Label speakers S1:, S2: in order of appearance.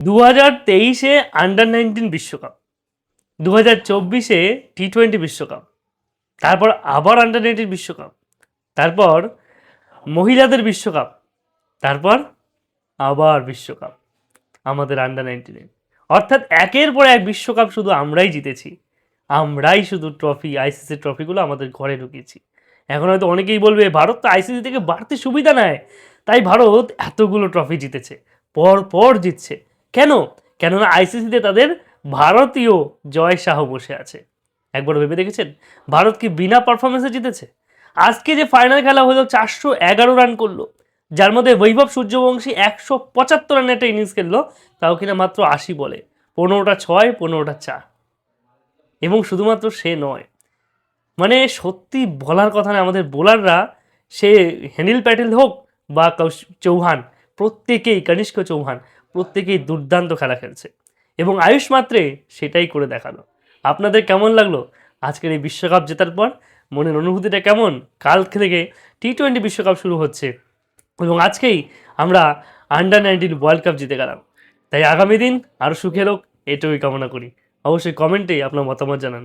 S1: 2023-এ under-19 বিশ্বকাপ, 2024-এ টি-20 বিশ্বকাপ, তারপর আবার আন্ডার-19 বিশ্বকাপ, তারপর মহিলাদের বিশ্বকাপ, তারপর আবার বিশ্বকাপ আমাদের আন্ডার-19-এ। অর্থাৎ একের পর এক বিশ্বকাপ শুধু আমরাই জিতেছি, আমরাই শুধু ট্রফি, আইসিসি ট্রফিগুলো আমাদের ঘরে ঢুকিয়েছি। এখন হয়তো অনেকেই বলবে ভারত তো আইসিসি থেকে বাড়তি সুবিধা নেয়, তাই ভারত এতগুলো ট্রফি জিতেছে, পর পর জিতছে। কেন? কেননা আইসিসিতে তাদের ভারতীয় জয় শাহ বসে আছে। একবার ভেবে দেখেছেন ভারত কি বিনা পারফরমেন্সে জিতেছে? আজকে যে ফাইনাল খেলা হলো 411 রান করলো, যার মধ্যে বৈভব সূর্যবংশী 175 রানের একটা ইনিংস খেললো, তাও কিনা মাত্র 80 বলে, 15টা 6, 15টা 4। এবং শুধুমাত্র সে নয়, মানে সত্যি বলার কথা না, আমাদের বোলাররা, সে হেনিল প্যাটেল হোক বা চৌহান, প্রত্যেকেই, কনিষ্ক চৌহান, প্রত্যেকেই দুর্দান্ত খেলা খেলছে এবং আয়ুষ মাত্রে সেটাই করে দেখালো। আপনাদের কেমন লাগলো আজকের এই বিশ্বকাপ জেতার পর? মনের অনুভূতিটা কেমন? কাল থেকে টি-20 বিশ্বকাপ শুরু হচ্ছে এবং আজকেই আমরা আন্ডার-19 ওয়ার্ল্ড কাপ জিতে গেলাম। তাই আগামী দিন আরও সুখের হোক, এটুকুই কামনা করি। অবশ্যই কমেন্টে আপনার মতামত জানান।